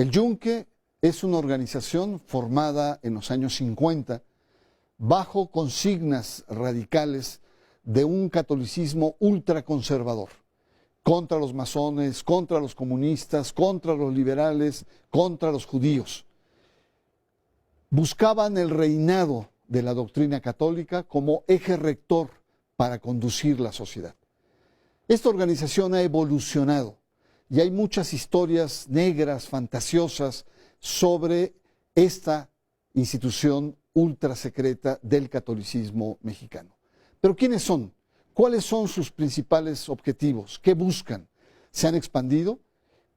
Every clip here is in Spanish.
El Yunque es una organización formada en los años 50 bajo consignas radicales de un catolicismo ultraconservador, contra los masones, contra los comunistas, contra los liberales, contra los judíos. Buscaban el reinado de la doctrina católica como eje rector para conducir la sociedad. Esta organización ha evolucionado y hay muchas historias negras, fantasiosas, sobre esta institución ultrasecreta del catolicismo mexicano. Pero ¿quiénes son? ¿Cuáles son sus principales objetivos? ¿Qué buscan? ¿Se han expandido?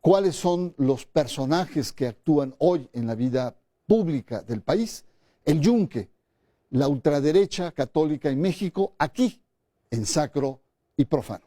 ¿Cuáles son los personajes que actúan hoy en la vida pública del país? El Yunque, la ultraderecha católica en México, aquí, en Sacro y Profano.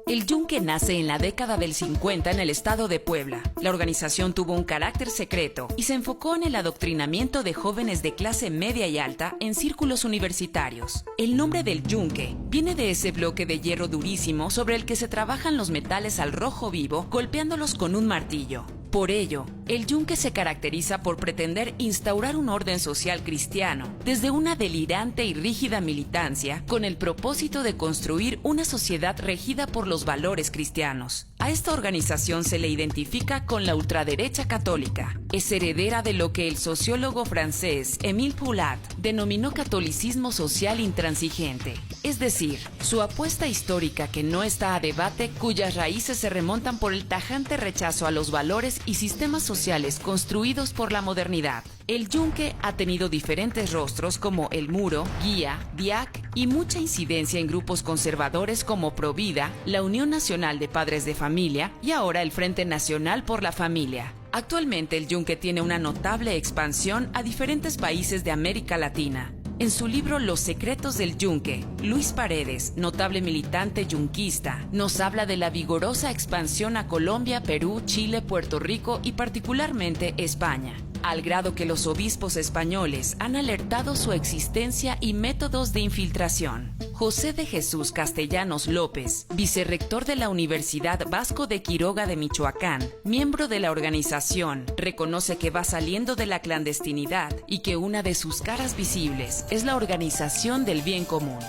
El Yunque nace en la década del 50 en el estado de Puebla. La organización tuvo un carácter secreto y se enfocó en el adoctrinamiento de jóvenes de clase media y alta en círculos universitarios. El nombre del Yunque viene de ese bloque de hierro durísimo sobre el que se trabajan los metales al rojo vivo, golpeándolos con un martillo. Por ello, el Yunque se caracteriza por pretender instaurar un orden social cristiano desde una delirante y rígida militancia con el propósito de construir una sociedad regida por los valores cristianos. A esta organización se le identifica con la ultraderecha católica. Es heredera de lo que el sociólogo francés Émile Poulat denominó catolicismo social intransigente, es decir, su apuesta histórica que no está a debate, cuyas raíces se remontan por el tajante rechazo a los valores y sistemas sociales construidos por la modernidad. El Yunque ha tenido diferentes rostros como El Muro, Guía, DIAC y mucha incidencia en grupos conservadores como Provida, la Unión Nacional de Padres de Familia y ahora el Frente Nacional por la Familia. Actualmente el Yunque tiene una notable expansión a diferentes países de América Latina. En su libro Los secretos del Yunque, Luis Paredes, notable militante yunquista, nos habla de la vigorosa expansión a Colombia, Perú, Chile, Puerto Rico y particularmente España, al grado que los obispos españoles han alertado su existencia y métodos de infiltración. José de Jesús Castellanos López, vicerrector de la Universidad Vasco de Quiroga de Michoacán, miembro de la organización, reconoce que va saliendo de la clandestinidad y que una de sus caras visibles es la organización del bien común.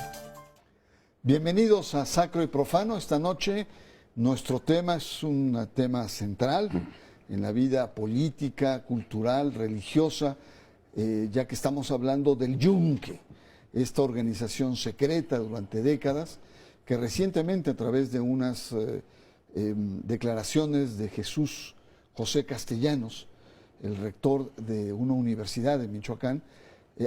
Bienvenidos a Sacro y Profano. Esta noche nuestro tema es un tema central en la vida política, cultural, religiosa, ya que estamos hablando del Yunque, esta organización secreta durante décadas, que recientemente a través de unas declaraciones de Jesús José Castellanos, el rector de una universidad de Michoacán,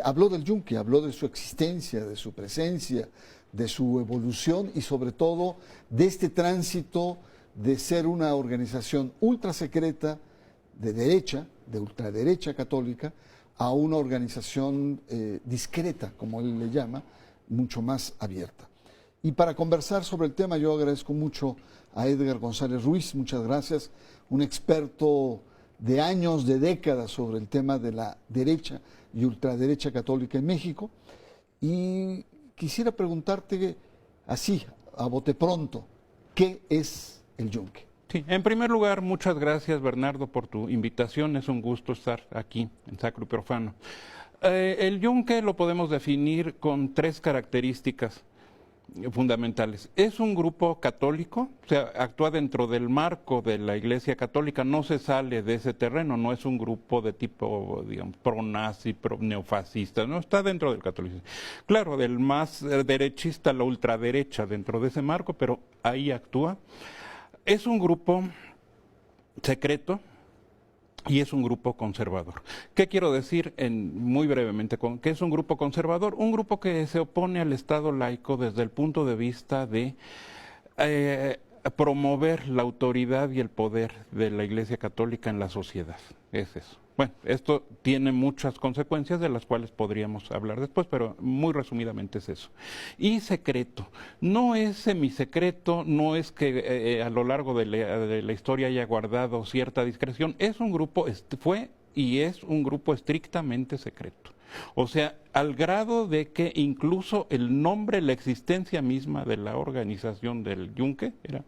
habló del Yunque, habló de su existencia, de su presencia, de su evolución y sobre todo de este tránsito de ser una organización ultrasecreta de derecha, de ultraderecha católica, a una organización discreta, como él le llama, mucho más abierta. Y para conversar sobre el tema yo agradezco mucho a Edgar González Ruiz, muchas gracias, un experto de años, de décadas sobre el tema de la derecha y ultraderecha católica en México. Y quisiera preguntarte así, a bote pronto, ¿qué es el Yunque? Sí, en primer lugar, muchas gracias, Bernardo, por tu invitación. Es un gusto estar aquí en Sacro y Profano. El Yunque lo podemos definir con tres características fundamentales. Es un grupo católico, o sea, actúa dentro del marco de la Iglesia Católica, no se sale de ese terreno, no es un grupo de tipo, digamos, pro-nazi, pro-neofascista, no está dentro del catolicismo. Claro, del más derechista a la ultraderecha dentro de ese marco, pero ahí actúa. Es un grupo secreto y es un grupo conservador. ¿Qué quiero decir muy brevemente con qué es un grupo conservador? Un grupo que se opone al Estado laico desde el punto de vista de promover la autoridad y el poder de la Iglesia Católica en la sociedad. Es eso. Bueno, esto tiene muchas consecuencias de las cuales podríamos hablar después, pero muy resumidamente es eso. Y secreto, no es semisecreto, no es que a lo largo de la historia haya guardado cierta discreción, es un grupo, fue y es un grupo estrictamente secreto. O sea, al grado de que incluso el nombre, la existencia misma de la organización del Yunque, era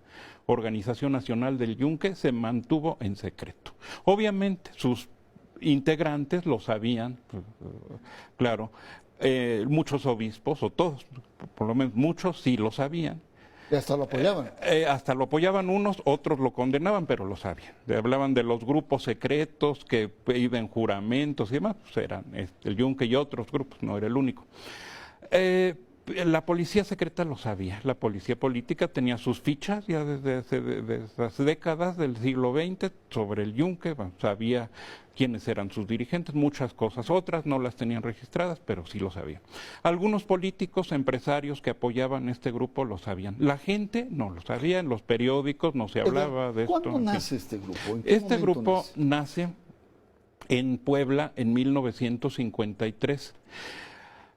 Organización Nacional del Yunque, se mantuvo en secreto. Obviamente sus integrantes lo sabían, claro, muchos obispos, o todos, por lo menos muchos sí lo sabían. Y hasta lo apoyaban. Hasta lo apoyaban unos, otros lo condenaban, pero lo sabían. Hablaban de los grupos secretos que iban juramentos y demás, pues eran el Yunque y otros grupos, no era el único. La policía secreta lo sabía, la policía política tenía sus fichas ya desde esas décadas del siglo XX sobre el Yunque, sabía quiénes eran sus dirigentes, muchas cosas, otras no las tenían registradas, pero sí lo sabían. Algunos políticos, empresarios que apoyaban este grupo lo sabían, la gente no lo sabía, en los periódicos no se hablaba de esto. ¿Cuándo nace este grupo? ¿En qué Este momento grupo nace en Puebla en 1953.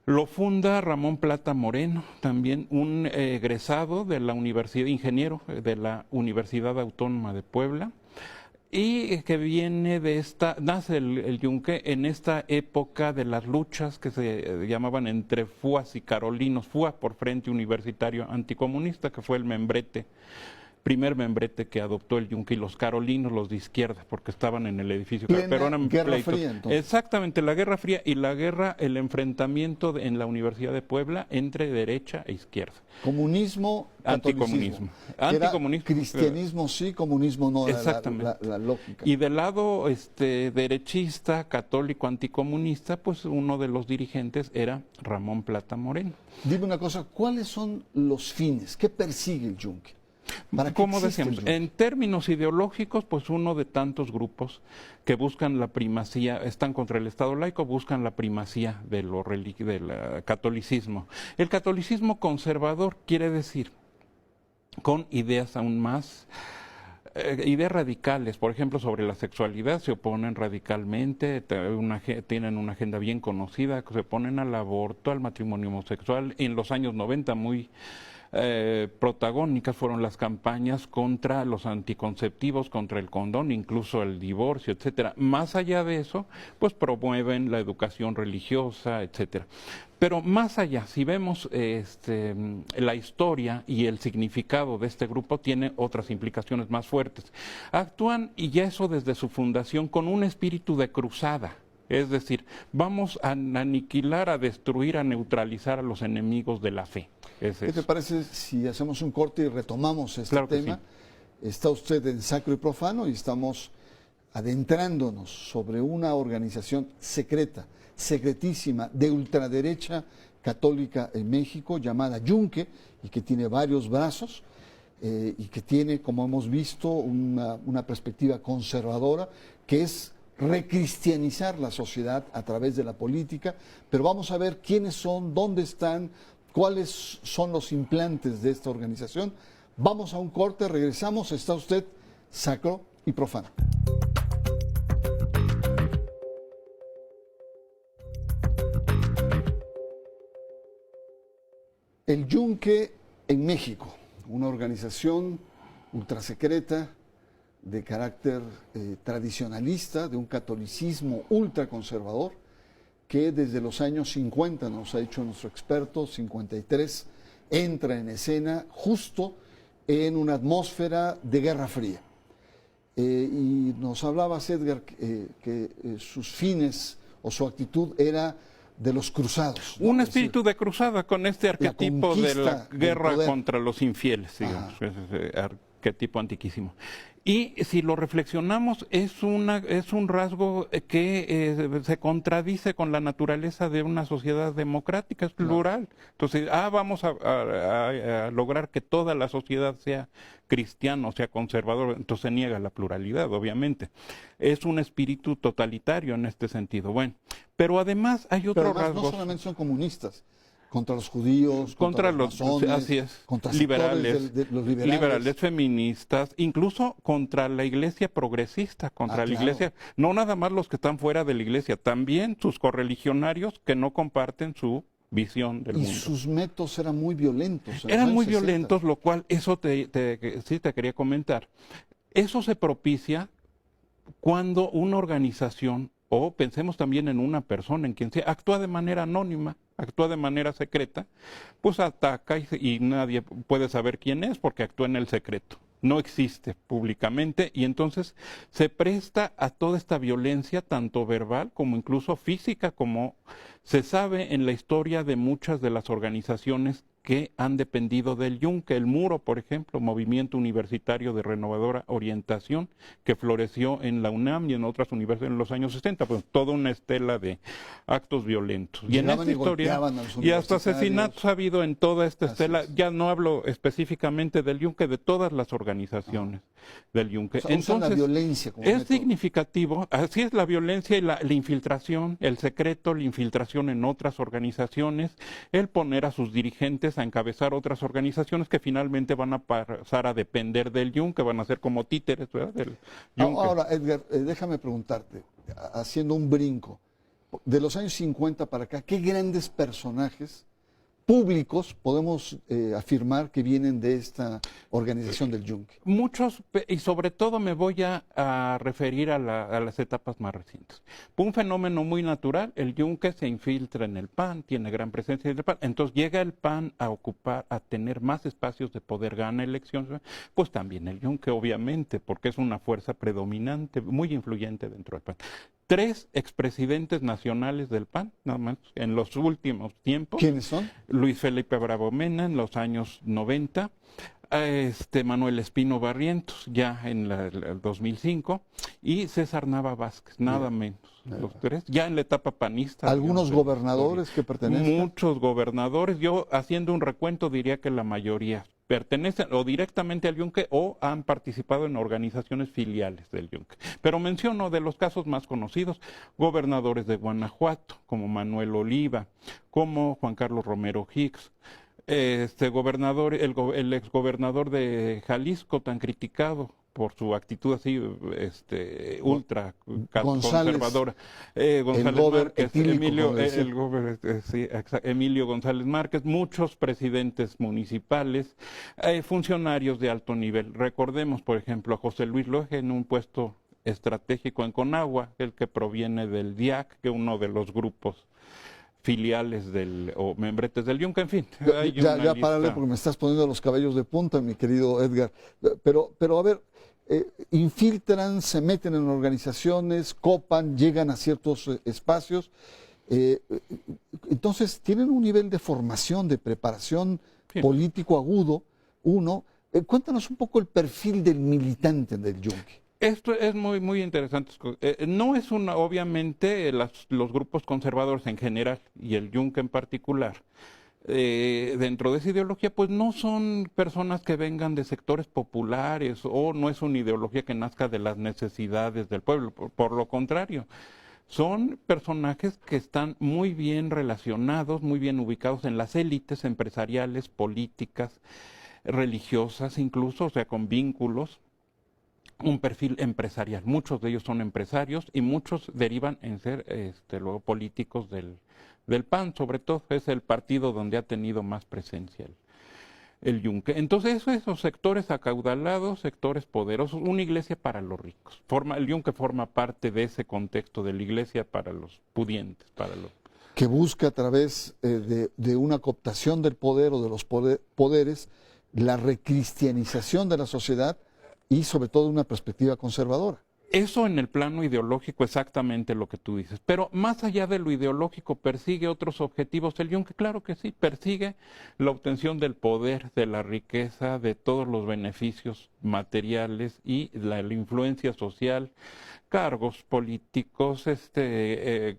Lo funda Ramón Plata Moreno, también un egresado de la Universidad, ingeniero de la Universidad Autónoma de Puebla, y que viene nace el Yunque en esta época de las luchas que se llamaban entre FUAs y carolinos, FUA por Frente Universitario Anticomunista, que fue el primer membrete que adoptó el Yunque, y los carolinos, los de izquierda, porque estaban en el edificio. Pero eran Guerra pleitos. Fría, entonces. Exactamente, la Guerra Fría y la guerra, el enfrentamiento en la Universidad de Puebla entre derecha e izquierda. Comunismo, Anticomunismo. Anticomunismo. Cristianismo sí, comunismo no. Exactamente. La lógica. Y del lado derechista, católico, anticomunista, pues uno de los dirigentes era Ramón Plata Moreno. Dime una cosa, ¿cuáles son los fines? ¿Qué persigue el Yunque? Como decíamos, en términos ideológicos, pues uno de tantos grupos que buscan la primacía, están contra el Estado laico, buscan la primacía del catolicismo. El catolicismo conservador quiere decir, con ideas aún más, ideas radicales, por ejemplo, sobre la sexualidad, se oponen radicalmente, tienen una agenda bien conocida, se oponen al aborto, al matrimonio homosexual. En los años 90 muy protagónicas fueron las campañas contra los anticonceptivos, contra el condón, incluso el divorcio, etcétera. Más allá de eso, pues promueven la educación religiosa, etcétera. Pero más allá, si vemos la historia y el significado de este grupo, tiene otras implicaciones más fuertes. Actúan, y ya eso desde su fundación, con un espíritu de cruzada. Es decir, vamos a aniquilar, a destruir, a neutralizar a los enemigos de la fe. ¿Qué te parece si hacemos un corte y retomamos este tema? Sí. Está usted en Sacro y Profano y estamos adentrándonos sobre una organización secreta, secretísima, de ultraderecha católica en México, llamada Yunque, y que tiene varios brazos, y que tiene, como hemos visto, una perspectiva conservadora, que es recristianizar la sociedad a través de la política. Pero vamos a ver quiénes son, dónde están, cuáles son los implantes de esta organización. Vamos a un corte, regresamos. Está usted Sacro y Profano. El Yunque en México, una organización ultrasecreta de carácter tradicionalista, de un catolicismo ultraconservador, que desde los años 50, nos ha dicho nuestro experto, 53, entra en escena justo en una atmósfera de Guerra Fría. Y nos hablaba Edgar que sus fines o su actitud era de los cruzados, ¿no? Un espíritu de cruzada con este arquetipo de la guerra contra los infieles, digamos, ese arquetipo antiquísimo. Y si lo reflexionamos, es un rasgo que se contradice con la naturaleza de una sociedad democrática, es plural. Entonces, vamos a lograr que toda la sociedad sea cristiana, o sea conservadora, entonces se niega la pluralidad, obviamente. Es un espíritu totalitario en este sentido. Bueno, pero además hay otro rasgo. No solamente son comunistas. Contra los judíos, contra los masones, así es, contra los liberales, feministas, incluso contra la iglesia progresista, contra la iglesia, no nada más los que están fuera de la iglesia, también sus correligionarios que no comparten su visión del mundo. Y sus métodos eran muy violentos. Eran muy violentos, lo cual, eso sí te quería comentar. Eso se propicia cuando una organización o pensemos también en una persona en quien se actúa de manera anónima, actúa de manera secreta, pues ataca y nadie puede saber quién es porque actúa en el secreto. No existe públicamente y entonces se presta a toda esta violencia, tanto verbal como incluso física, como se sabe en la historia de muchas de las organizaciones que han dependido del Yunque. El Muro, por ejemplo, Movimiento Universitario de Renovadora Orientación, que floreció en la UNAM y en otras universidades en los años 60, pues toda una estela de actos violentos. Y en esta historia, y hasta asesinatos ha habido en toda esta estela, ya no hablo específicamente del Yunque, de todas las organizaciones del Yunque. O sea, entonces, la violencia como es método. significativo, así es la violencia y la infiltración, el secreto, la infiltración en otras organizaciones, el poner a sus dirigentes a encabezar otras organizaciones que finalmente van a pasar a depender del Yunque, van a ser como títeres, ¿verdad? Del Yunque. Ahora, Edgar, déjame preguntarte, haciendo un brinco, de los años 50 para acá, ¿qué grandes personajes públicos podemos afirmar que vienen de esta organización del Yunque? Muchos, y sobre todo me voy a referir a las etapas más recientes. Un fenómeno muy natural, el Yunque se infiltra en el PAN, tiene gran presencia en el PAN, entonces llega el PAN a ocupar, a tener más espacios de poder, gana elecciones, pues también el Yunque, obviamente, porque es una fuerza predominante, muy influyente dentro del PAN. 3 expresidentes nacionales del PAN, nada más, en los últimos tiempos. ¿Quiénes son? Luis Felipe Bravo Mena en los años 90, Manuel Espino Barrientos ya en el 2005 y César Nava Vázquez, nada menos. Los 3, ya en la etapa panista. ¿Algunos gobernadores que pertenecen? Muchos gobernadores, yo haciendo un recuento diría que la mayoría pertenecen o directamente al Yunque o han participado en organizaciones filiales del Yunque. Pero menciono de los casos más conocidos, gobernadores de Guanajuato, como Manuel Oliva, como Juan Carlos Romero Hicks, gobernador, el exgobernador de Jalisco, tan criticado por su actitud así ultra conservadora, González Márquez, Emilio González Márquez, muchos presidentes municipales, funcionarios de alto nivel. Recordemos, por ejemplo, a José Luis Loje en un puesto estratégico en Conagua, el que proviene del DIAC, que es uno de los grupos filiales o membretes del Yunque, en fin. Ya párale porque me estás poniendo los cabellos de punta, mi querido Edgar. Pero a ver, infiltran, se meten en organizaciones, copan, llegan a ciertos espacios. Entonces, tienen un nivel de formación, de preparación político agudo. Cuéntanos un poco el perfil del militante del Yunque. Esto es muy, muy interesante. No es obviamente, los grupos conservadores en general y el Yunque en particular, dentro de esa ideología, pues no son personas que vengan de sectores populares o no es una ideología que nazca de las necesidades del pueblo. Por lo contrario, son personajes que están muy bien relacionados, muy bien ubicados en las élites empresariales, políticas, religiosas incluso, o sea, con vínculos. Un perfil empresarial. Muchos de ellos son empresarios y muchos derivan en ser luego políticos del PAN, sobre todo es el partido donde ha tenido más presencia el Yunque. Entonces esos sectores acaudalados, sectores poderosos, una iglesia para los ricos. El Yunque forma parte de ese contexto de la iglesia para los pudientes, para los que busca a través de una cooptación del poder o de los poderes la recristianización de la sociedad y sobre todo una perspectiva conservadora. Eso en el plano ideológico exactamente lo que tú dices, pero más allá de lo ideológico persigue otros objetivos el Yunque, claro que sí, persigue la obtención del poder, de la riqueza, de todos los beneficios materiales y la influencia social, cargos políticos,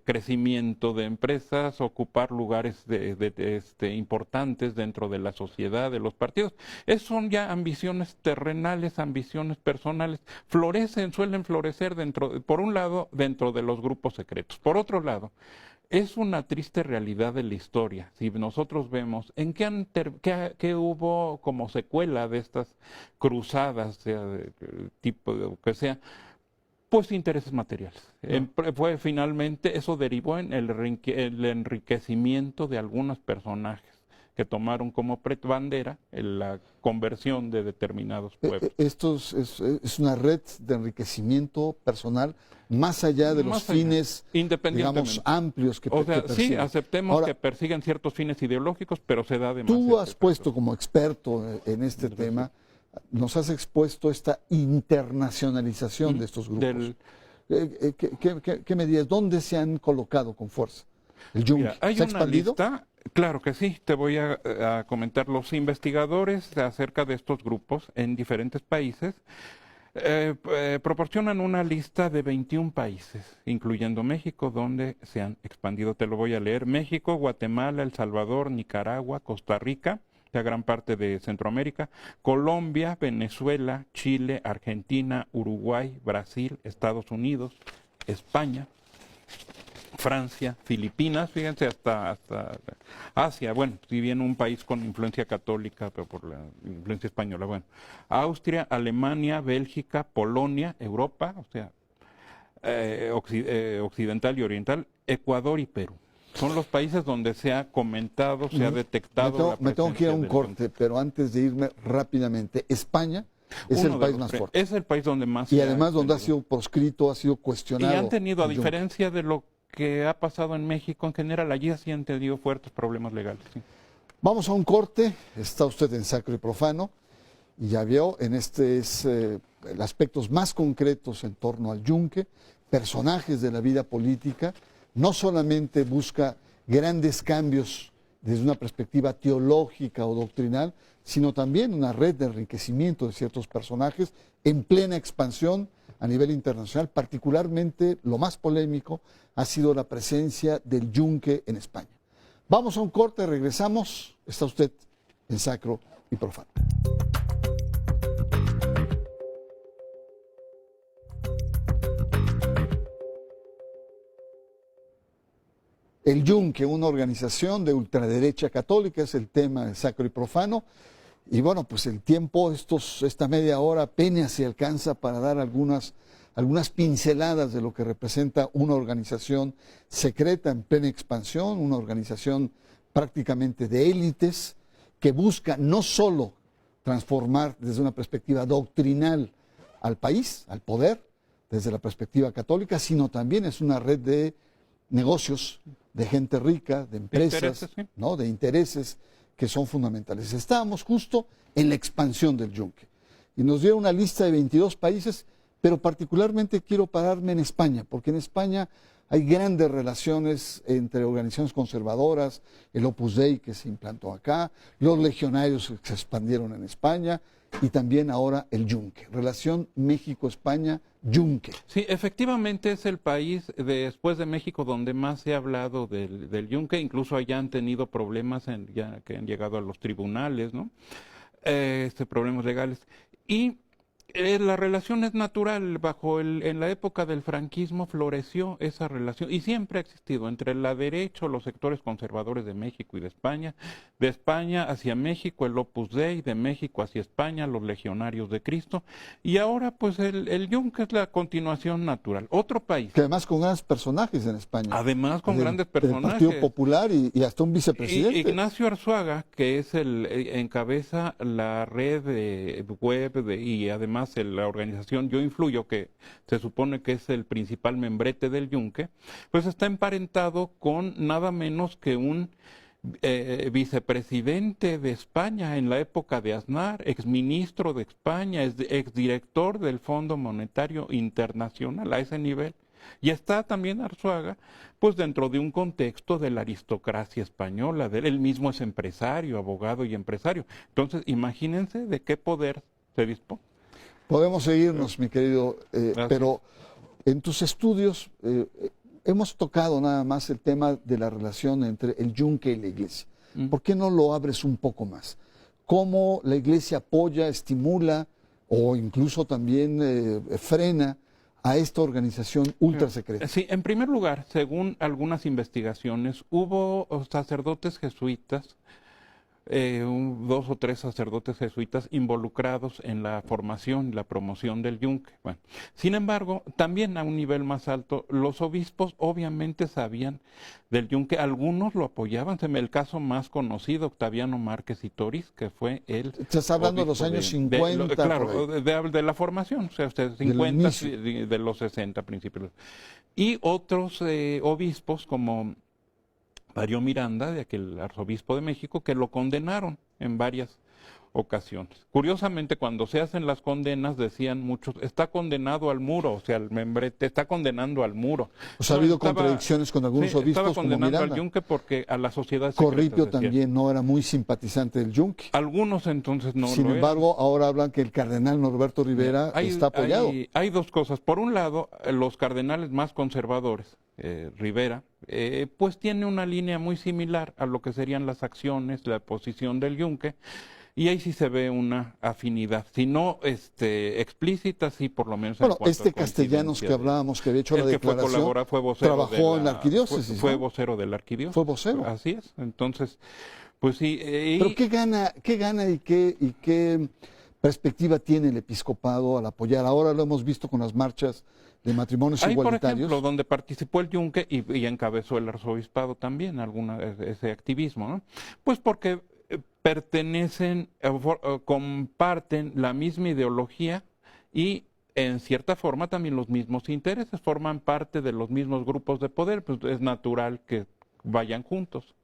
crecimiento de empresas, ocupar lugares importantes dentro de la sociedad, de los partidos. Son ya ambiciones terrenales, ambiciones personales, suelen florecer por un lado, dentro de los grupos secretos. Por otro lado, es una triste realidad de la historia. Si nosotros vemos en qué hubo como secuela de estas cruzadas, sea de tipo que sea, pues intereses materiales. Finalmente eso derivó en el enriquecimiento de algunos personajes que tomaron como bandera la conversión de determinados pueblos. Esto es una red de enriquecimiento personal más allá de los fines, digamos, amplios que persiguen. Sí, aceptemos ahora, que persiguen ciertos fines ideológicos, pero se da de más. Tú has puesto como experto en este tema, nos has expuesto esta internacionalización de estos grupos. ¿Qué medidas? ¿Dónde se han colocado con fuerza? ¿El Yunque se ha expandido? Lista, claro que sí, te voy a comentar. Los investigadores acerca de estos grupos en diferentes países proporcionan una lista de 21 países, incluyendo México, donde se han expandido. Te lo voy a leer. México, Guatemala, El Salvador, Nicaragua, Costa Rica, la gran parte de Centroamérica, Colombia, Venezuela, Chile, Argentina, Uruguay, Brasil, Estados Unidos, España, Francia, Filipinas, fíjense, hasta Asia, bueno, si bien un país con influencia católica, pero por la influencia española, bueno, Austria, Alemania, Bélgica, Polonia, Europa, o sea, occidental y oriental, Ecuador y Perú. Son los países donde se ha comentado, se ha detectado me tengo que ir a un corte, pero antes de irme rápidamente, España es el país más fuerte. Es el país donde más. Y además donde ha sido proscrito, ha sido cuestionado. Y han tenido, a diferencia de lo que ha pasado en México en general, allí sí han tenido fuertes problemas legales. Sí. Vamos a un corte, está usted en Sacro y Profano, y ya vio, en este es aspectos más concretos en torno al Yunque, personajes de la vida política. No solamente busca grandes cambios desde una perspectiva teológica o doctrinal, sino también una red de enriquecimiento de ciertos personajes en plena expansión a nivel internacional. Particularmente lo más polémico ha sido la presencia del Yunque en España. Vamos a un corte, regresamos. Está usted en Sacro y Profano. El Yunque, una organización de ultraderecha católica, es el tema de Sacro y Profano. Y bueno, pues el tiempo, esta media hora apenas se alcanza para dar algunas pinceladas de lo que representa una organización secreta en plena expansión, una organización prácticamente de élites que busca no solo transformar desde una perspectiva doctrinal al país, al poder, desde la perspectiva católica, sino también es una red de negocios, de gente rica, de empresas, ¿no? De intereses que son fundamentales. Estábamos justo en la expansión del Yunque y nos dieron una lista de 22 países, pero particularmente quiero pararme en España, porque en España hay grandes relaciones entre organizaciones conservadoras, el Opus Dei que se implantó acá, los legionarios que se expandieron en España y también ahora el Yunque. Relación México-España, Yunque. Sí, efectivamente es el país después de México donde más se ha hablado del Yunque, incluso allá han tenido problemas ya que han llegado a los tribunales, ¿no? Problemas legales. Y la relación es natural, en la época del franquismo floreció esa relación y siempre ha existido entre la derecha, los sectores conservadores de México y de España hacia México, el Opus Dei, de México hacia España, los legionarios de Cristo, y ahora pues el Yunque es la continuación natural. Otro país. Que además con grandes personajes en España. Además con grandes personajes. Del Partido Popular y hasta un vicepresidente. Ignacio Arzuaga, que es encabeza la red web y además la organización Yo Influyo, que se supone que es el principal membrete del Yunque, pues está emparentado con nada menos que un vicepresidente de España en la época de Aznar, exministro de España, exdirector del Fondo Monetario Internacional a ese nivel. Y está también Arzuaga, pues dentro de un contexto de la aristocracia española, él mismo es empresario, abogado y empresario. Entonces, imagínense de qué poder se dispone. Podemos seguirnos, mi querido, pero en tus estudios hemos tocado nada más el tema de la relación entre el Yunque y la Iglesia. ¿Por qué no lo abres un poco más? ¿Cómo la Iglesia apoya, estimula o incluso también frena a esta organización ultra secreta? Sí, en primer lugar, según algunas investigaciones, hubo sacerdotes jesuitas 2 o 3 sacerdotes jesuitas involucrados en la formación y la promoción del yunque. Bueno, sin embargo, también a un nivel más alto, los obispos obviamente sabían del yunque, algunos lo apoyaban. El caso más conocido, Octaviano Márquez y Toriz, que fue el... Estás hablando de los años 50. Claro, de la formación, o sea, 50, de los 60 principios. Y otros obispos como Mario Miranda, de aquel arzobispo de México, que lo condenaron en varias ocasiones. Curiosamente, cuando se hacen las condenas, decían muchos, está condenado al muro, o sea, el membrete está condenando al muro. O sea, ha habido contradicciones con algunos obispos estaba condenando como Miranda. al yunque porque a la sociedad secreta. Corripio también no era muy simpatizante del yunque. Algunos entonces no Sin lo embargo, ahora hablan que el cardenal Norberto Rivera está apoyado. Hay dos cosas. Por un lado, los cardenales más conservadores, Rivera, pues tiene una línea muy similar a lo que serían las acciones, la posición del yunque, y ahí sí se ve una afinidad, si no explícita, sí por lo menos. Bueno, Castellanos que hablábamos, que había hecho la declaración, fue vocero trabajó en la arquidiócesis. Fue vocero de la arquidiócesis. Fue vocero. Así es, entonces, pues sí. Pero ¿qué gana y qué perspectiva tiene el episcopado al apoyar? Ahora lo hemos visto con las marchas de matrimonios igualitarios. Por ejemplo, donde participó el yunque y encabezó el arzobispado también, ese activismo, ¿no? Pues porque pertenecen, comparten la misma ideología y en cierta forma también los mismos intereses, forman parte de los mismos grupos de poder, pues es natural que vayan juntos.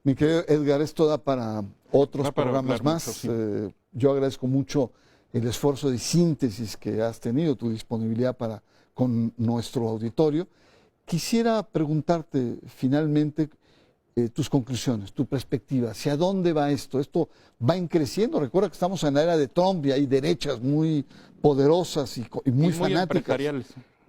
Mi querido Edgar, esto da para otros programas más. Mucho, sí. Yo agradezco mucho el esfuerzo de síntesis que has tenido, tu disponibilidad con nuestro auditorio. Quisiera preguntarte finalmente tus conclusiones, tu perspectiva, ¿hacia dónde va esto? ¿Esto va creciendo? Recuerda que estamos en la era de Trump y hay derechas muy poderosas y muy fanáticas.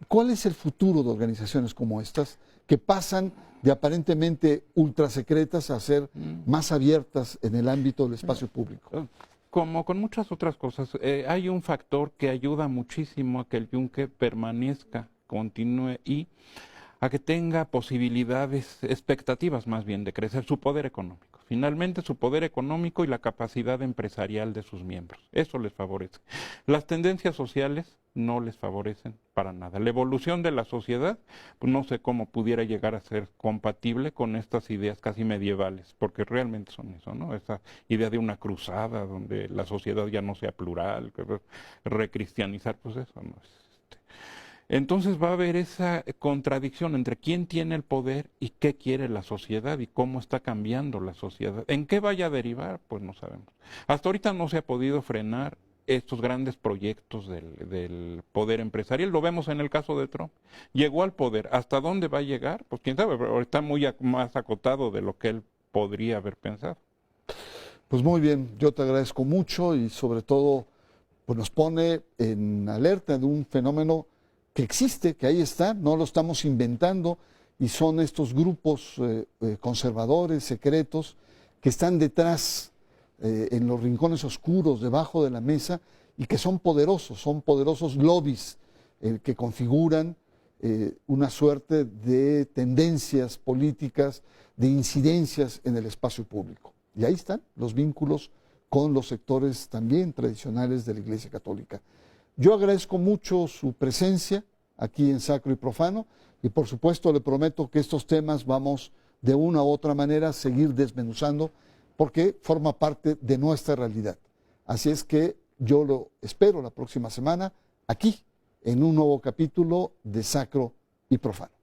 ¿Cuál es el futuro de organizaciones como estas que pasan de aparentemente ultrasecretas a ser más abiertas en el ámbito del espacio público? Como con muchas otras cosas, hay un factor que ayuda muchísimo a que el yunque permanezca, continúe y a que tenga posibilidades, expectativas más bien de crecer, su poder económico. Finalmente, su poder económico y la capacidad empresarial de sus miembros. Eso les favorece. Las tendencias sociales no les favorecen para nada. La evolución de la sociedad, pues no sé cómo pudiera llegar a ser compatible con estas ideas casi medievales, porque realmente son eso, ¿no? Esa idea de una cruzada donde la sociedad ya no sea plural, recristianizar, pues eso no es. Entonces va a haber esa contradicción entre quién tiene el poder y qué quiere la sociedad y cómo está cambiando la sociedad. ¿En qué vaya a derivar? Pues no sabemos. Hasta ahorita no se ha podido frenar estos grandes proyectos del poder empresarial. Lo vemos en el caso de Trump. Llegó al poder. ¿Hasta dónde va a llegar? Pues quién sabe, pero está muy más acotado de lo que él podría haber pensado. Pues muy bien, yo te agradezco mucho y sobre todo pues nos pone en alerta de un fenómeno que existe, que ahí está, no lo estamos inventando, y son estos grupos conservadores, secretos, que están detrás, en los rincones oscuros, debajo de la mesa, y que son poderosos lobbies que configuran una suerte de tendencias políticas, de incidencias en el espacio público. Y ahí están los vínculos con los sectores también tradicionales de la Iglesia Católica. Yo agradezco mucho su presencia aquí en Sacro y Profano y por supuesto le prometo que estos temas vamos de una u otra manera a seguir desmenuzando porque forma parte de nuestra realidad. Así es que yo lo espero la próxima semana aquí en un nuevo capítulo de Sacro y Profano.